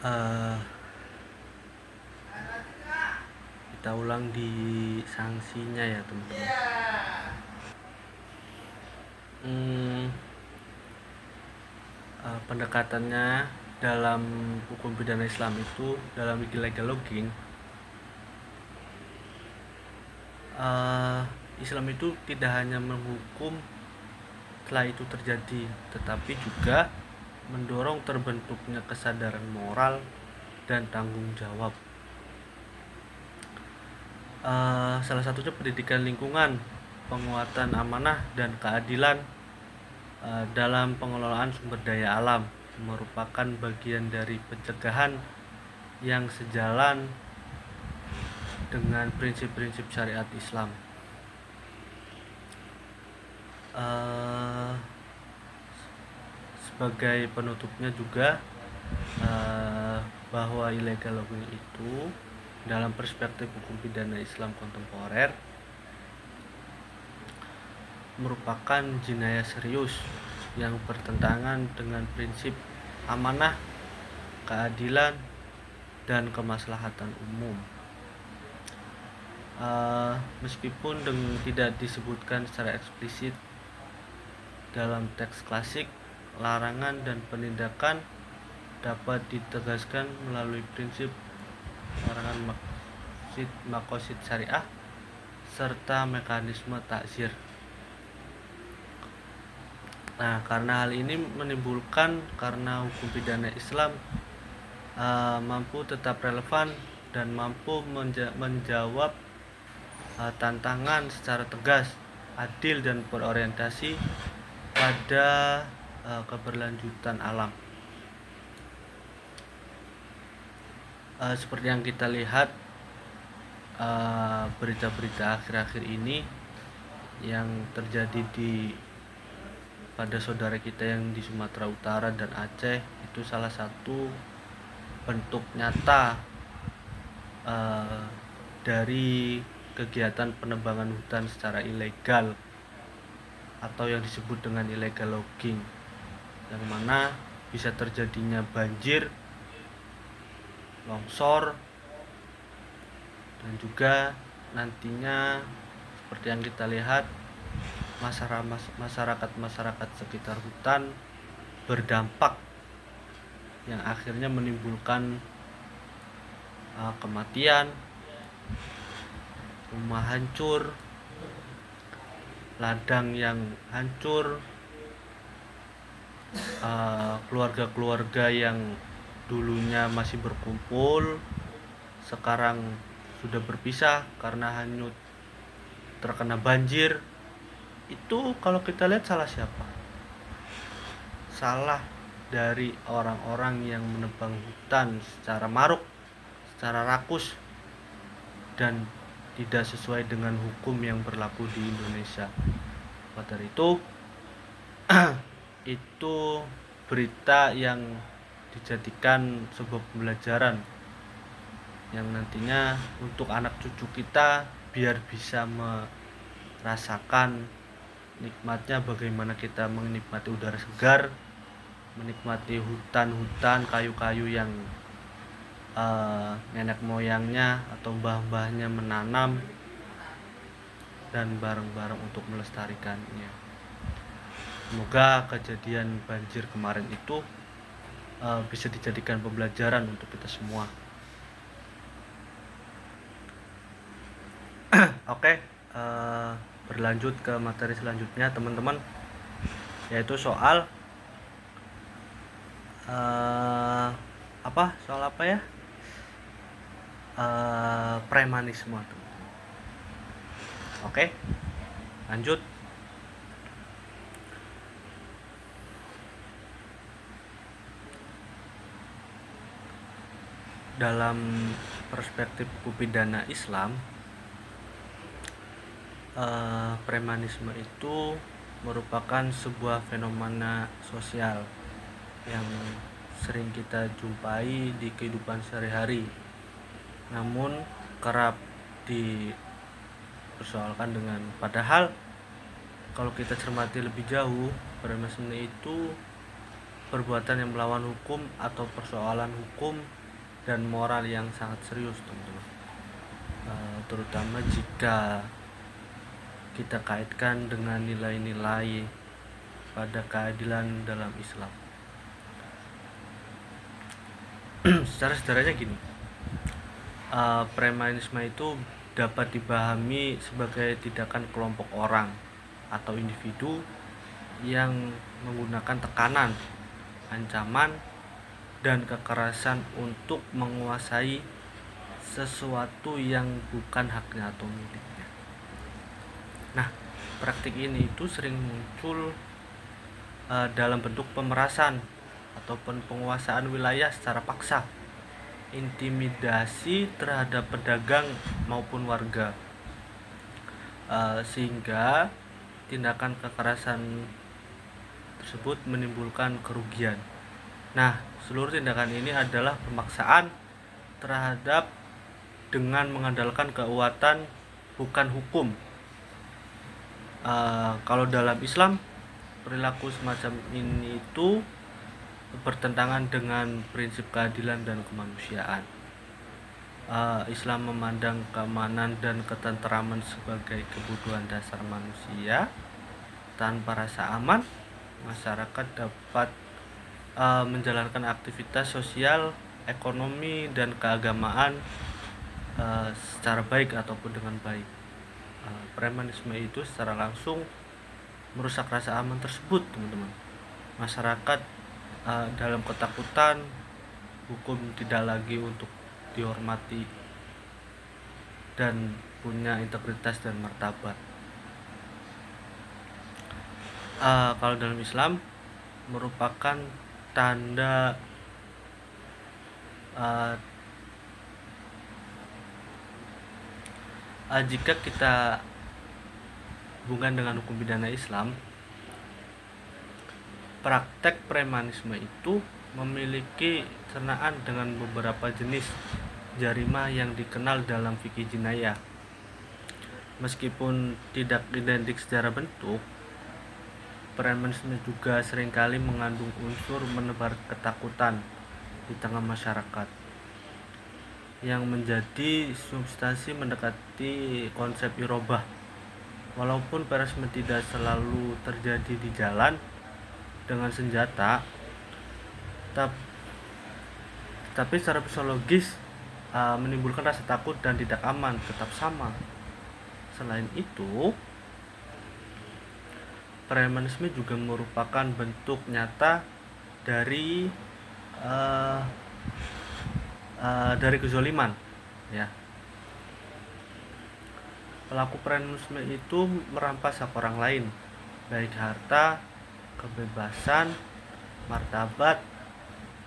Eh, kita ulang di sanksinya ya teman-teman. Pendekatannya dalam hukum pidana Islam itu dalam illegal logging, Islam itu tidak hanya menghukum setelah itu terjadi, tetapi juga mendorong terbentuknya kesadaran moral dan tanggung jawab. Salah satunya pendidikan lingkungan, penguatan amanah dan keadilan dalam pengelolaan sumber daya alam merupakan bagian dari pencegahan yang sejalan dengan prinsip-prinsip syariat Islam. Sebagai penutupnya juga, bahwa illegal logging itu dalam perspektif hukum pidana Islam kontemporer merupakan jinayah serius yang bertentangan dengan prinsip amanah, keadilan, dan kemaslahatan umum. Meskipun tidak disebutkan secara eksplisit dalam teks klasik, larangan dan penindakan dapat ditegaskan melalui prinsip larangan maqasid syariah serta mekanisme takzir. Nah, karena hal ini menimbulkan karena hukum pidana Islam mampu tetap relevan dan mampu menjawab tantangan secara tegas, adil dan berorientasi pada keberlanjutan alam. Seperti yang kita lihat berita-berita akhir-akhir ini yang terjadi pada saudara kita yang di Sumatera Utara dan Aceh, itu salah satu bentuk nyata dari kegiatan penebangan hutan secara ilegal atau yang disebut dengan illegal logging, yang mana bisa terjadinya banjir, longsor, dan juga nantinya seperti yang kita lihat masyarakat sekitar hutan berdampak yang akhirnya menimbulkan kematian, rumah hancur, ladang yang hancur, keluarga-keluarga yang dulunya masih berkumpul sekarang sudah berpisah karena hanyut terkena banjir. Itu kalau kita lihat salah siapa? Salah dari orang-orang yang menebang hutan secara maruk, secara rakus, dan tidak sesuai dengan hukum yang berlaku di Indonesia. Maka dari itu itu berita yang dijadikan sebuah pembelajaran yang nantinya untuk anak cucu kita biar bisa merasakan nikmatnya bagaimana kita menikmati udara segar, menikmati hutan-hutan, kayu-kayu yang nenek moyangnya atau mbah-mbahnya menanam, dan bareng-bareng untuk melestarikannya. Semoga kejadian banjir kemarin itu bisa dijadikan pembelajaran untuk kita semua. Oke, berlanjut ke materi selanjutnya teman-teman, yaitu soal premanisme. Oke, lanjut. Dalam perspektif hukum pidana Islam, premanisme itu merupakan sebuah fenomena sosial yang sering kita jumpai di kehidupan sehari-hari, namun kerap dipersoalkan padahal kalau kita cermati lebih jauh, premanisme itu perbuatan yang melawan hukum atau persoalan hukum dan moral yang sangat serius, teman-teman. Terutama jika kita kaitkan dengan nilai-nilai pada keadilan dalam Islam. Secara sederhananya gini, premanisme itu dapat dipahami sebagai tindakan kelompok orang atau individu yang menggunakan tekanan, ancaman, dan kekerasan untuk menguasai sesuatu yang bukan haknya atau miliknya. Nah, praktik ini itu sering muncul dalam bentuk pemerasan ataupun penguasaan wilayah secara paksa, intimidasi terhadap pedagang maupun warga, sehingga tindakan kekerasan tersebut menimbulkan kerugian. Nah, seluruh tindakan ini adalah pemaksaan terhadap dengan mengandalkan kekuatan, bukan hukum. Kalau dalam Islam, perilaku semacam ini itu bertentangan dengan prinsip keadilan dan kemanusiaan. Islam memandang keamanan dan ketenteraman sebagai kebutuhan dasar manusia. Tanpa rasa aman, masyarakat dapat menjalankan aktivitas sosial, ekonomi, dan keagamaan secara baik ataupun dengan baik. Premanisme itu secara langsung merusak rasa aman tersebut, teman-teman. Masyarakat dalam ketakutan, hukum tidak lagi untuk dihormati dan punya integritas dan martabat. Kalau dalam Islam merupakan tanda jika kita hubungan dengan hukum pidana Islam, praktek premanisme itu memiliki cernaan dengan beberapa jenis jarima yang dikenal dalam fikih jinayah. Meskipun tidak identik secara bentuk, premanisme juga seringkali mengandung unsur menebar ketakutan di tengah masyarakat, yang menjadi substansi mendekati konsep irobah. Walaupun premanisme tidak selalu terjadi di jalan dengan senjata, tapi secara psikologis menimbulkan rasa takut dan tidak aman tetap sama. Selain itu, premanisme juga merupakan bentuk nyata dari kezaliman, ya. Pelaku premanisme itu merampas hak orang lain, baik harta, kebebasan, martabat,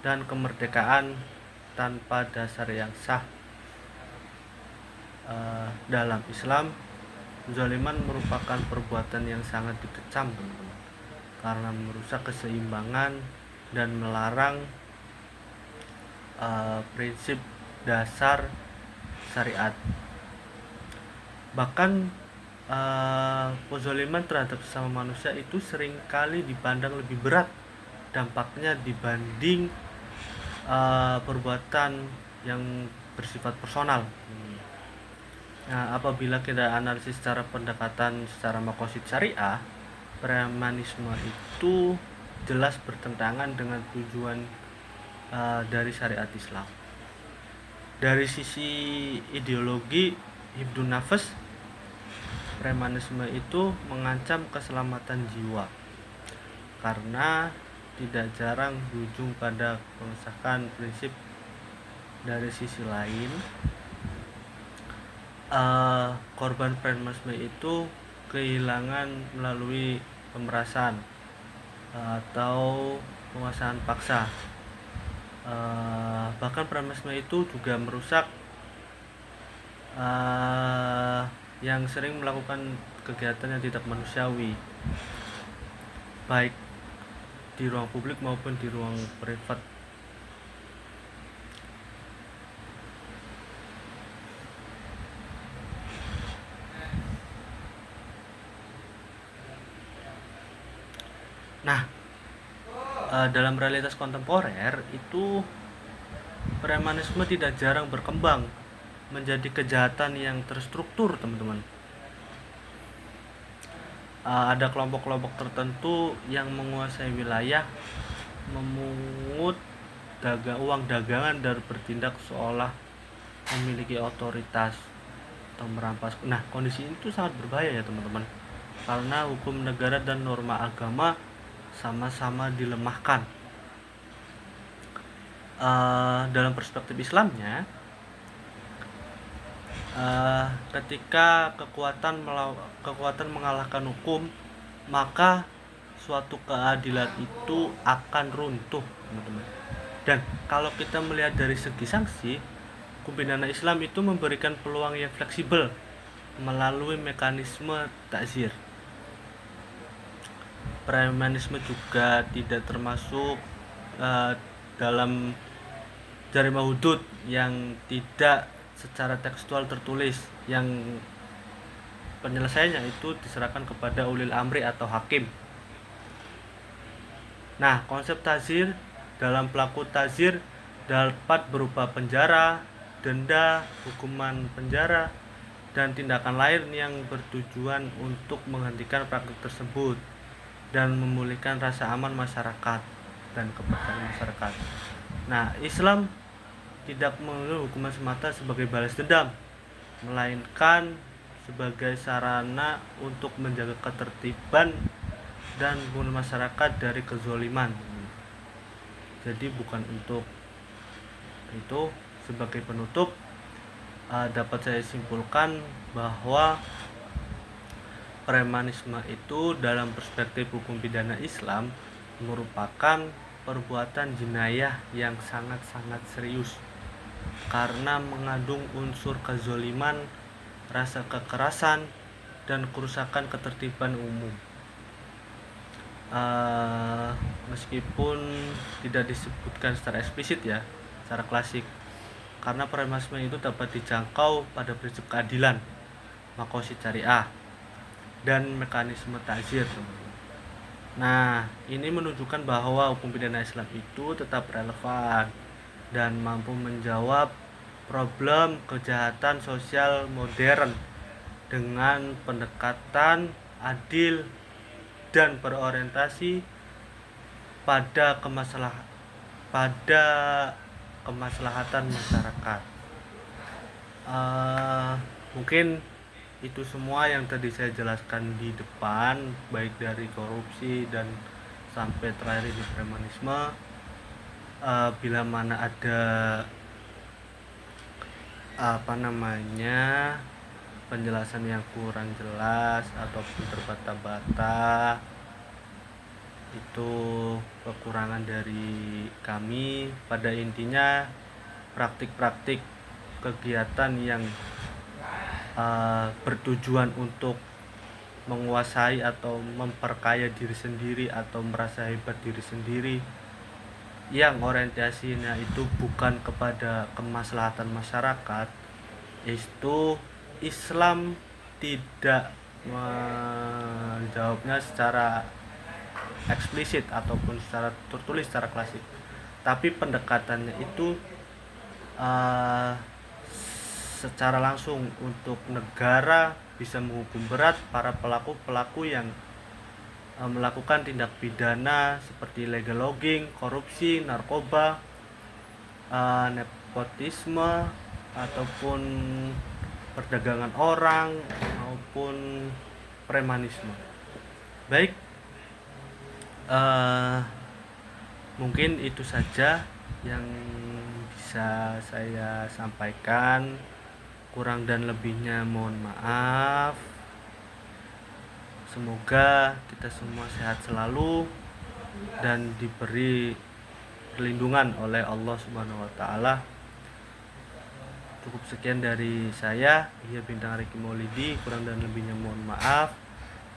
dan kemerdekaan tanpa dasar yang sah. Dalam Islam, kezaliman merupakan perbuatan yang sangat dikecam, teman-teman, karena merusak keseimbangan dan melarang prinsip dasar syariat. Bahkan kezaliman terhadap sesama manusia itu seringkali dipandang lebih berat dampaknya dibanding perbuatan yang bersifat personal. Nah, apabila kita analisis secara pendekatan secara maqasid syariah, premanisme itu jelas bertentangan dengan tujuan dari syariat Islam. Dari sisi ideologi hibdun nafas, premanisme itu mengancam keselamatan jiwa karena tidak jarang berujung pada pengesahan prinsip. Dari sisi lain, korban premanisme itu kehilangan melalui pemerasan atau penguasaan paksa. Bahkan premanisme itu juga merusak yang sering melakukan kegiatan yang tidak manusiawi, baik di ruang publik maupun di ruang privat. Nah, dalam realitas kontemporer itu premanisme tidak jarang berkembang menjadi kejahatan yang terstruktur, teman-teman. Ada kelompok-kelompok tertentu yang menguasai wilayah, memungut uang dagangan dan bertindak seolah memiliki otoritas atau merampas. Nah, kondisi itu sangat berbahaya ya, teman-teman, karena hukum negara dan norma agama sama-sama dilemahkan. Dalam perspektif Islamnya, ketika kekuatan mengalahkan hukum, maka suatu keadilan itu akan runtuh, teman-teman. Dan kalau kita melihat dari segi sanksi, hukum pidana Islam itu memberikan peluang yang fleksibel melalui mekanisme takzir. Premanisme juga tidak termasuk dalam jarima hudud yang tidak secara tekstual tertulis, yang penyelesaiannya itu diserahkan kepada ulil amri atau hakim. Nah, konsep tazir dalam pelaku tazir dapat berupa penjara, denda, hukuman penjara, dan tindakan lain yang bertujuan untuk menghentikan praktik tersebut dan memulihkan rasa aman masyarakat dan kepercayaan masyarakat. Nah, Islam tidak menganggap hukuman semata sebagai balas dendam, melainkan sebagai sarana untuk menjaga ketertiban dan masyarakat dari kezaliman. Jadi bukan untuk itu. Sebagai penutup, dapat saya simpulkan bahwa premanisme itu dalam perspektif hukum pidana Islam merupakan perbuatan jenayah yang sangat-sangat serius karena mengandung unsur kezaliman, rasa kekerasan, dan kerusakan ketertiban umum. Meskipun tidak disebutkan secara eksplisit ya, secara klasik, karena premanisme itu dapat dijangkau pada prinsip keadilan, maqasid syariah, dan mekanisme takzir. Nah, ini menunjukkan bahwa hukum pidana Islam itu tetap relevan dan mampu menjawab problem kejahatan sosial modern dengan pendekatan adil dan berorientasi pada kemaslahatan masyarakat. Mungkin itu semua yang tadi saya jelaskan di depan, baik dari korupsi dan sampai terakhir di premanisme. Bila mana ada penjelasan yang kurang jelas ataupun terbata-bata, itu kekurangan dari kami. Pada intinya, praktik-praktik kegiatan yang bertujuan untuk menguasai atau memperkaya diri sendiri atau merasa hebat diri sendiri, yang orientasinya itu bukan kepada kemaslahatan masyarakat, itu Islam tidak menjawabnya secara eksplisit ataupun secara tertulis secara klasik, tapi pendekatannya itu secara langsung untuk negara bisa menghukum berat para pelaku-pelaku yang melakukan tindak pidana seperti illegal logging, korupsi, narkoba, nepotisme, ataupun perdagangan orang maupun premanisme. Baik, mungkin itu saja yang bisa saya sampaikan. Kurang dan lebihnya mohon maaf. Semoga kita semua sehat selalu dan diberi perlindungan oleh Allah Subhanahu wa taala. Cukup sekian dari saya, Yahya Bintang Riki Maulidi. Kurang dan lebihnya mohon maaf.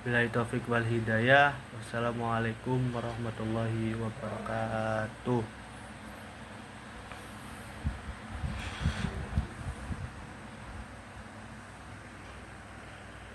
Billahi taufiq wal hidayah. Wassalamualaikum warahmatullahi wabarakatuh.